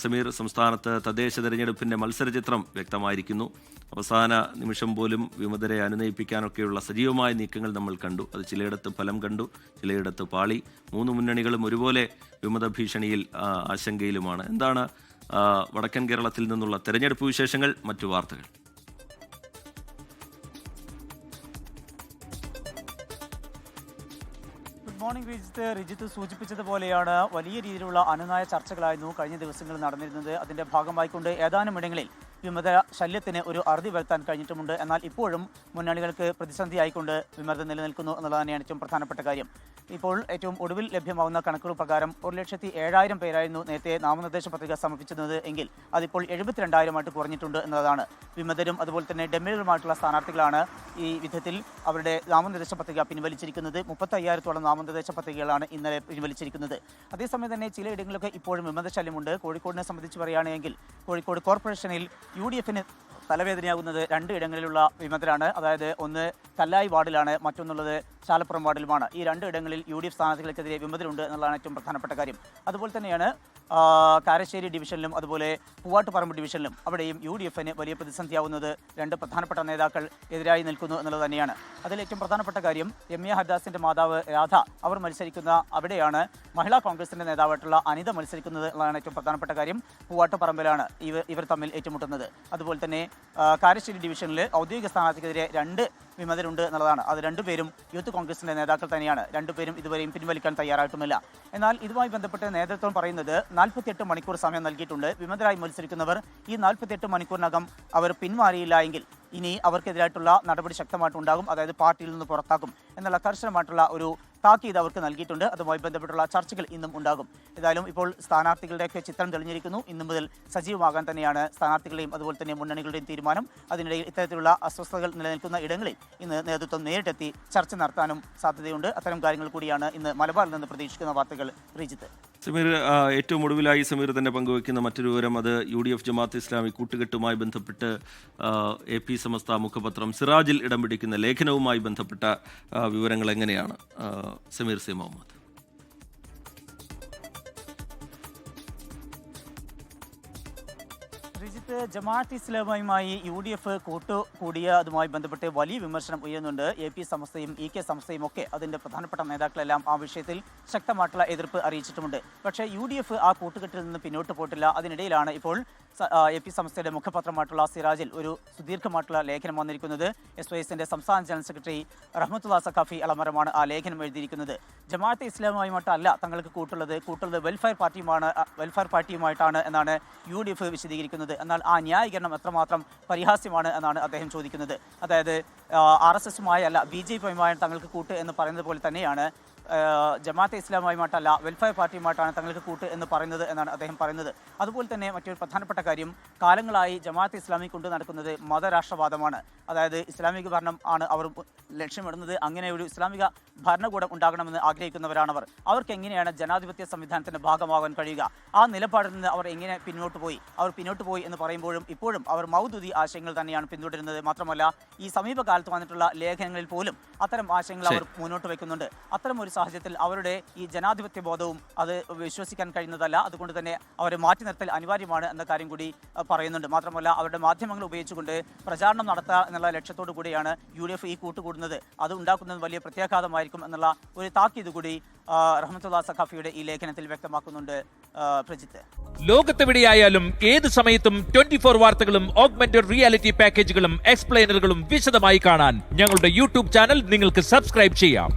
സമീർ, സംസ്ഥാനത്ത് തദ്ദേശ തെരഞ്ഞെടുപ്പിൻ്റെ മത്സരചിത്രം വ്യക്തമായിരിക്കുന്നു. അവസാന നിമിഷം പോലും വിമതരെ അനുനയിപ്പിക്കാനൊക്കെയുള്ള സജീവമായ നീക്കങ്ങൾ നമ്മൾ കണ്ടു. അത് ചിലയിടത്ത് ഫലം കണ്ടു, ചിലയിടത്ത് പാളി. മൂന്ന് മുന്നണികളും ഒരുപോലെ വിമത ഭീഷണിയിൽ ആശങ്കയിലുമാണ്. എന്താണ് വടക്കൻ കേരളത്തിൽ നിന്നുള്ള തെരഞ്ഞെടുപ്പ് വിശേഷങ്ങൾ, മറ്റു വാർത്തകൾ? ഗുഡ് മോർണിംഗ് റിജിത്ത് സൂചിപ്പിച്ചതുപോലെയാണ് വലിയ രീതിയിലുള്ള അനുനയ ചർച്ചകളായിരുന്നു കഴിഞ്ഞ ദിവസങ്ങളിൽ നടന്നിരുന്നത്. അതിന്റെ ഭാഗമായിക്കൊണ്ട് ഏതാനും ഇടങ്ങളിൽ വിമത ശല്യത്തിന് ഒരു അറുതി വരുത്താൻ കഴിഞ്ഞിട്ടുമുണ്ട്. എന്നാൽ ഇപ്പോഴും മുന്നണികൾക്ക് പ്രതിസന്ധിയായിക്കൊണ്ട് വിമത നിലനിൽക്കുന്നു എന്നുള്ളത് തന്നെയാണ് ഏറ്റവും പ്രധാനപ്പെട്ട കാര്യം. ഇപ്പോൾ ഏറ്റവും ഒടുവിൽ ലഭ്യമാവുന്ന കണക്കുകൾ പ്രകാരം 1,07,000 പേരായിരുന്നു നേരത്തെ നാമനിർദ്ദേശ പത്രിക സമർപ്പിച്ചിരുന്നത് എങ്കിൽ അതിപ്പോൾ 72,000 കുറഞ്ഞിട്ടുണ്ട് എന്നതാണ്. വിമതരും അതുപോലെ തന്നെ ഡെമ്മികളുമായിട്ടുള്ള സ്ഥാനാർത്ഥികളാണ് ഈ വിധത്തിൽ അവരുടെ നാമനിർദ്ദേശ പത്രിക പിൻവലിച്ചിരിക്കുന്നത്. 35,000-ഓളം നാമനിർദ്ദേശ പത്രികകളാണ് ഇന്നലെ പിൻവലിച്ചിരിക്കുന്നത്. അതേസമയം തന്നെ ചിലയിടങ്ങളിലൊക്കെ ഇപ്പോഴും വിമത ശല്യമുണ്ട്. കോഴിക്കോടിനെ സംബന്ധിച്ച് പറയുകയാണെങ്കിൽ കോഴിക്കോട് കോർപ്പറേഷനിൽ UDF-ന് തലവേദനയാകുന്നത് 2 ഇടങ്ങളിലുള്ള വിമതരാണ്. അതായത് ഒന്ന് കല്ലായി വാർഡിലാണ്, മറ്റൊന്നുള്ളത് ചാലപ്പുറം വാർഡിലുമാണ്. ഈ 2 ഇടങ്ങളിൽ UDF സ്ഥാനാർത്ഥികൾക്കെതിരെ വിമതരുണ്ട് എന്നുള്ളതാണ് ഏറ്റവും പ്രധാനപ്പെട്ട കാര്യം. അതുപോലെ തന്നെയാണ് കാരശ്ശേരി ഡിവിഷനിലും അതുപോലെ പൂവാട്ടുപറമ്പ് ഡിവിഷനിലും അവിടെയും UDF-ന് വലിയ പ്രതിസന്ധിയാവുന്നത് 2 പ്രധാനപ്പെട്ട നേതാക്കൾ എതിരായി നിൽക്കുന്നു എന്നുള്ളത് തന്നെയാണ്. അതിൽ ഏറ്റവും പ്രധാനപ്പെട്ട കാര്യം രമ്യ ഹരിദാസിന്റെ മാതാവ് രാധ അവർ മത്സരിക്കുന്ന അവിടെയാണ് മഹിളാ കോൺഗ്രസിന്റെ നേതാവായിട്ടുള്ള അനിത മത്സരിക്കുന്നത് എന്നതാണ് ഏറ്റവും പ്രധാനപ്പെട്ട കാര്യം. പൂവാട്ടുപറമ്പിലാണ് ഇവർ തമ്മിൽ ഏറ്റുമുട്ടുന്നത്. അതുപോലെ തന്നെ കാരശ്ശേരി ഡിവിഷനിൽ ഔദ്യോഗിക സ്ഥാനാർത്ഥിക്കെതിരെ 2 വിമതരുണ്ട് എന്നുള്ളതാണ്. അത് 2 പേരും യൂത്ത് കോൺഗ്രസിന്റെ നേതാക്കൾ തന്നെയാണ്. 2 പേരും ഇതുവരെയും പിൻവലിക്കാൻ തയ്യാറായിട്ടുമില്ല. എന്നാൽ ഇതുമായി ബന്ധപ്പെട്ട് നേതൃത്വം പറയുന്നത് 48 മണിക്കൂർ സമയം നൽകിയിട്ടുണ്ട്. വിമതരായി മത്സരിക്കുന്നവർ ഈ 48 മണിക്കൂറിനകം അവർ പിന്മാറിയില്ല എങ്കിൽ ഇനി അവർക്കെതിരായിട്ടുള്ള നടപടി ശക്തമായിട്ടുണ്ടാകും. അതായത് പാർട്ടിയിൽ നിന്ന് പുറത്താക്കും എന്നുള്ള കർശനമായിട്ടുള്ള ഒരു താക്കീത് അവർക്ക് നൽകിയിട്ടുണ്ട്. അതുമായി ബന്ധപ്പെട്ടുള്ള ചർച്ചകൾ ഇന്നും ഉണ്ടാകും. ഏതായാലും ഇപ്പോൾ സ്ഥാനാർത്ഥികളുടെയൊക്കെ ചിത്രം തെളിഞ്ഞിരിക്കുന്നു. ഇന്നു മുതൽ സജീവമാകാൻ തന്നെയാണ് സ്ഥാനാർത്ഥികളുടെയും അതുപോലെ തന്നെ മുന്നണികളുടെയും തീരുമാനം. അതിനിടയിൽ ഇത്തരത്തിലുള്ള അസ്വസ്ഥതകൾ നിലനിൽക്കുന്ന ഇടങ്ങളിൽ ഇന്ന് നേതൃത്വം നേരിട്ടെത്തി ചർച്ച നടത്താനും സാധ്യതയുണ്ട്. അത്തരം കാര്യങ്ങൾ കൂടിയാണ് ഇന്ന് മലബാറിൽ നിന്ന് പ്രതീക്ഷിക്കുന്ന വാർത്തകൾ. റിജിത്ത്. സമീർ, ഏറ്റവും ഒടുവിലായി സമീർ തന്നെ പങ്കുവയ്ക്കുന്ന മറ്റൊരു വിവരം, അത് UDF ജമാഅത്ത് ഇസ്ലാമി കൂട്ടുകെട്ടുമായി ബന്ധപ്പെട്ട് AP സമസ്ത മുഖപത്രം സിറാജിൽ ഇടം പിടിക്കുന്ന ലേഖനവുമായി ബന്ധപ്പെട്ട വിവരങ്ങൾ എങ്ങനെയാണ് സമീർ സി മുഹമ്മദ്? റിജിത്ത്, ജമാഅത്ത് ഇസ്ലാമിയുമായി UDF കൂട്ടുകൂടിയ അതുമായി ബന്ധപ്പെട്ട് വലിയ വിമർശനം ഉയരുന്നുണ്ട്. AP സമസ്തയും EK സമസ്തയും ഒക്കെ അതിൻ്റെ പ്രധാനപ്പെട്ട നേതാക്കളെല്ലാം ആ വിഷയത്തിൽ ശക്തമായിട്ടുള്ള എതിർപ്പ് അറിയിച്ചിട്ടുമുണ്ട്. പക്ഷേ UDF ആ കൂട്ടുകെട്ടിൽ നിന്ന് പിന്നോട്ട് പോയിട്ടില്ല. അതിനിടയിലാണ് ഇപ്പോൾ AP സമസ്തയുടെ മുഖപത്രമായിട്ടുള്ള സിറാജിൽ ഒരു സുദീർഘമായിട്ടുള്ള ലേഖനം വന്നിരിക്കുന്നത്. SYSന്റെ സംസ്ഥാന ജനറൽ സെക്രട്ടറി റഹ്മത്തുള്ള സഖാഫി അളമരമാണ് ആ ലേഖനം എഴുതിയിരിക്കുന്നത്. ജമാഅത്തെ ഇസ്ലാമുമായിട്ടല്ല തങ്ങൾക്ക് കൂട്ടുള്ളത് വെൽഫെയർ പാർട്ടിയുമായിട്ടാണ് എന്നാണ് UDF വിശദീകരിക്കുന്നത്. എന്നാൽ ആ ന്യായീകരണം എത്രമാത്രം പരിഹാസ്യമാണ് എന്നാണ് അദ്ദേഹം ചോദിക്കുന്നത്. അതായത് RSSുമായി അല്ല BJPയുമായാണ് തങ്ങൾക്ക് കൂട്ട് എന്ന് പറയുന്നത് പോലെ തന്നെയാണ് ജമാഅത്തെ ഇസ്ലാമുമായിട്ടല്ല വെൽഫെയർ പാർട്ടിയുമായിട്ടാണ് തങ്ങൾക്ക് കൂട്ട് എന്ന് പറയുന്നത് എന്നാണ് അദ്ദേഹം പറയുന്നത്. അതുപോലെ തന്നെ മറ്റൊരു പ്രധാനപ്പെട്ട കാര്യം, കാലങ്ങളായി ജമാഅത്തെ ഇസ്ലാമി കൊണ്ടു നടക്കുന്നത് മതരാഷ്ട്രവാദമാണ്. അതായത് ഇസ്ലാമിക ഭരണം ആണ് അവർ ലക്ഷ്യമിടുന്നത്. അങ്ങനെ ഒരു ഇസ്ലാമിക ഭരണകൂടം ഉണ്ടാകണമെന്ന് ആഗ്രഹിക്കുന്നവരാണവർ. അവർക്ക് എങ്ങനെയാണ് ജനാധിപത്യ സംവിധാനത്തിൻ്റെ ഭാഗമാകാൻ കഴിയുക? ആ നിലപാടിൽ നിന്ന് അവർ എങ്ങനെ പിന്നോട്ട് പോയി എന്ന് പറയുമ്പോഴും ഇപ്പോഴും അവർ മൗദൂദി ആശയങ്ങൾ തന്നെയാണ് പിന്തുടരുന്നത്. മാത്രമല്ല ഈ സമീപകാലത്ത് വന്നിട്ടുള്ള ലേഖനങ്ങളിൽ പോലും അത്തരം ആശയങ്ങൾ അവർ മുന്നോട്ട് വയ്ക്കുന്നുണ്ട്. അത്തരം ഒരു സാഹചര്യത്തിൽ അവരുടെ ഈ ജനാധിപത്യ ബോധവും അത് വിശ്വസിക്കാൻ കഴിയുന്നതല്ല. അതുകൊണ്ട് തന്നെ അവരെ മാറ്റി നിർത്തൽ അനിവാര്യമാണ് എന്ന കാര്യം കൂടി പറയുന്നുണ്ട്. മാത്രമല്ല അവരുടെ മാധ്യമങ്ങൾ ഉപയോഗിച്ചുകൊണ്ട് പ്രചാരണം നടത്തുക എന്നുള്ള ലക്ഷ്യത്തോടു കൂടിയാണ് UDF ഈ കൂട്ടുകൂടുന്നത്. അത് ഉണ്ടാക്കുന്നത് വലിയ പ്രത്യാഘാതമായിരിക്കും എന്നുള്ള ഒരു താക്കീത് കൂടി റഹ്മത്തുള്ള സഖാഫിയുടെ ഈ ലേഖനത്തിൽ വ്യക്തമാക്കുന്നുണ്ട്. പ്രജിത്ത്, ലോകത്തെവിടെയായാലും ഏത് സമയത്തും 24 വാർത്തകളും ഓഗ്മെന്റഡ് റിയാലിറ്റി പാക്കേജുകളും എക്സ്പ്ലെയിനറുകളും വിശദമായി കാണാൻ ഞങ്ങളുടെ YouTube ചാനൽ നിങ്ങൾക്ക് സബ്സ്ക്രൈബ് ചെയ്യാം.